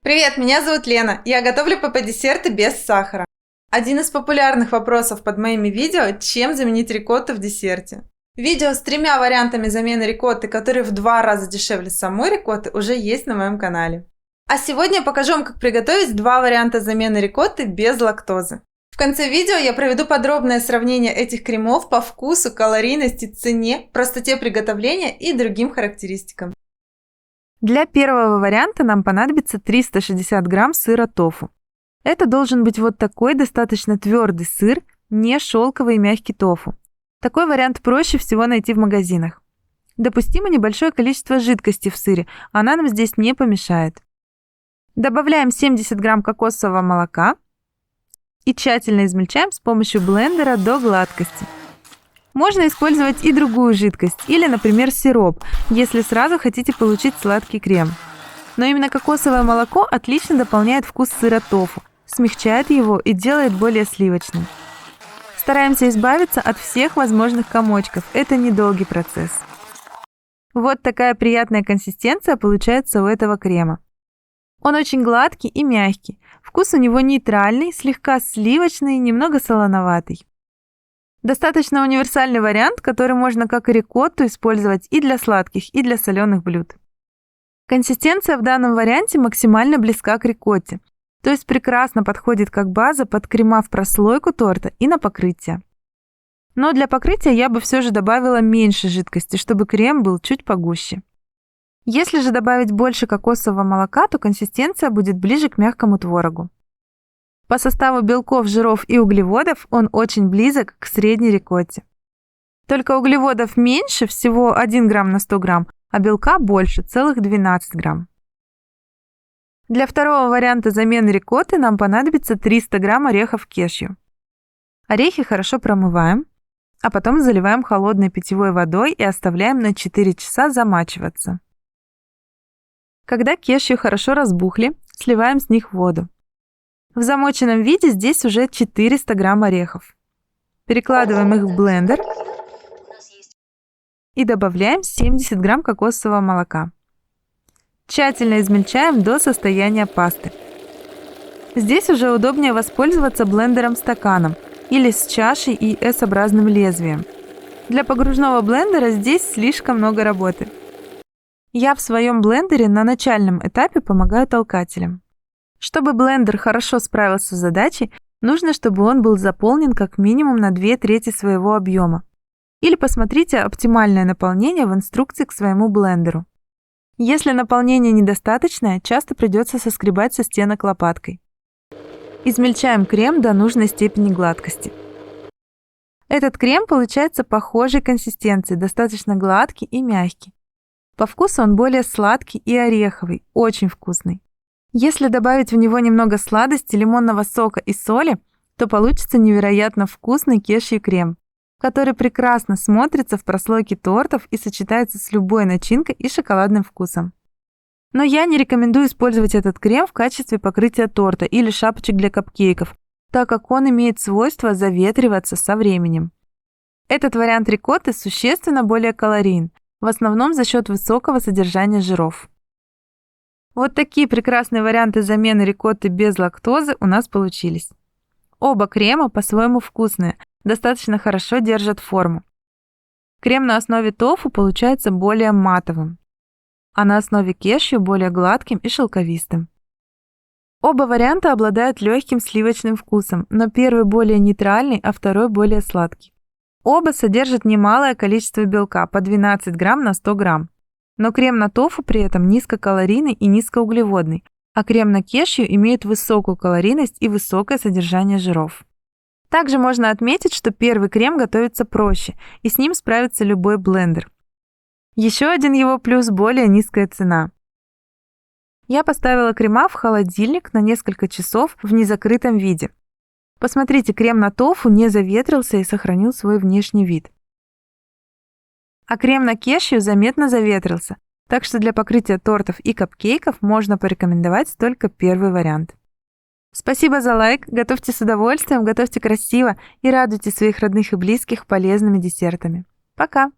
Привет, меня зовут Лена. Я готовлю ПП-десерты без сахара. Один из популярных вопросов под моими видео – чем заменить рикотту в десерте? Видео с 3 вариантами замены рикотты, которые в 2 раза дешевле самой рикотты, уже есть на моем канале. А сегодня я покажу вам, как приготовить 2 варианта замены рикотты без лактозы. В конце видео я проведу подробное сравнение этих кремов по вкусу, калорийности, цене, простоте приготовления и другим характеристикам. Для первого варианта нам понадобится 360 грамм сыра тофу. Это должен быть вот такой достаточно твердый сыр, не шелковый и мягкий тофу. Такой вариант проще всего найти в магазинах. Допустимо небольшое количество жидкости в сыре, она нам здесь не помешает. Добавляем 70 грамм кокосового молока и тщательно измельчаем с помощью блендера до гладкости. Можно использовать и другую жидкость, или, например, сироп, если сразу хотите получить сладкий крем. Но именно кокосовое молоко отлично дополняет вкус сыра тофу, смягчает его и делает более сливочным. Стараемся избавиться от всех возможных комочков, это недолгий процесс. Вот такая приятная консистенция получается у этого крема. Он очень гладкий и мягкий, вкус у него нейтральный, слегка сливочный, немного солоноватый. Достаточно универсальный вариант, который можно как и рикотту использовать и для сладких, и для соленых блюд. Консистенция в данном варианте максимально близка к рикотте, то есть прекрасно подходит как база под крема в прослойку торта и на покрытие. Но для покрытия я бы все же добавила меньше жидкости, чтобы крем был чуть погуще. Если же добавить больше кокосового молока, то консистенция будет ближе к мягкому творогу. По составу белков, жиров и углеводов он очень близок к средней рикотте. Только углеводов меньше, всего 1 грамм на 100 грамм, а белка больше, целых 12 грамм. Для второго варианта замены рикотты нам понадобится 300 грамм орехов кешью. Орехи хорошо промываем, а потом заливаем холодной питьевой водой и оставляем на 4 часа замачиваться. Когда кешью хорошо разбухли, сливаем с них воду. В замоченном виде здесь уже 400 грамм орехов. Перекладываем их в блендер и добавляем 70 грамм кокосового молока. Тщательно измельчаем до состояния пасты. Здесь уже удобнее воспользоваться блендером-стаканом или с чашей и S-образным лезвием. Для погружного блендера здесь слишком много работы. Я в своем блендере на начальном этапе помогаю толкателем. Чтобы блендер хорошо справился с задачей, нужно, чтобы он был заполнен как минимум на 2/3 своего объема. Или посмотрите оптимальное наполнение в инструкции к своему блендеру. Если наполнение недостаточное, часто придется соскребать со стенок лопаткой. Измельчаем крем до нужной степени гладкости. Этот крем получается похожей консистенции, достаточно гладкий и мягкий. По вкусу он более сладкий и ореховый, очень вкусный. Если добавить в него немного сладости, лимонного сока и соли, то получится невероятно вкусный кешью крем, который прекрасно смотрится в прослойке тортов и сочетается с любой начинкой и шоколадным вкусом. Но я не рекомендую использовать этот крем в качестве покрытия торта или шапочек для капкейков, так как он имеет свойство заветриваться со временем. Этот вариант рикотты существенно более калорийен, в основном за счет высокого содержания жиров. Вот такие прекрасные варианты замены рикотты без лактозы у нас получились. Оба крема по-своему вкусные, достаточно хорошо держат форму. Крем на основе тофу получается более матовым, а на основе кешью более гладким и шелковистым. Оба варианта обладают легким сливочным вкусом, но первый более нейтральный, а второй более сладкий. Оба содержат немалое количество белка, по 12 грамм на 100 грамм. Но крем на тофу при этом низкокалорийный и низкоуглеводный, а крем на кешью имеет высокую калорийность и высокое содержание жиров. Также можно отметить, что первый крем готовится проще, и с ним справится любой блендер. Еще один его плюс – более низкая цена. Я поставила крема в холодильник на несколько часов в незакрытом виде. Посмотрите, крем на тофу не заветрился и сохранил свой внешний вид. А крем на кешью заметно заветрился, так что для покрытия тортов и капкейков можно порекомендовать только первый вариант. Спасибо за лайк, готовьте с удовольствием, готовьте красиво и радуйте своих родных и близких полезными десертами. Пока!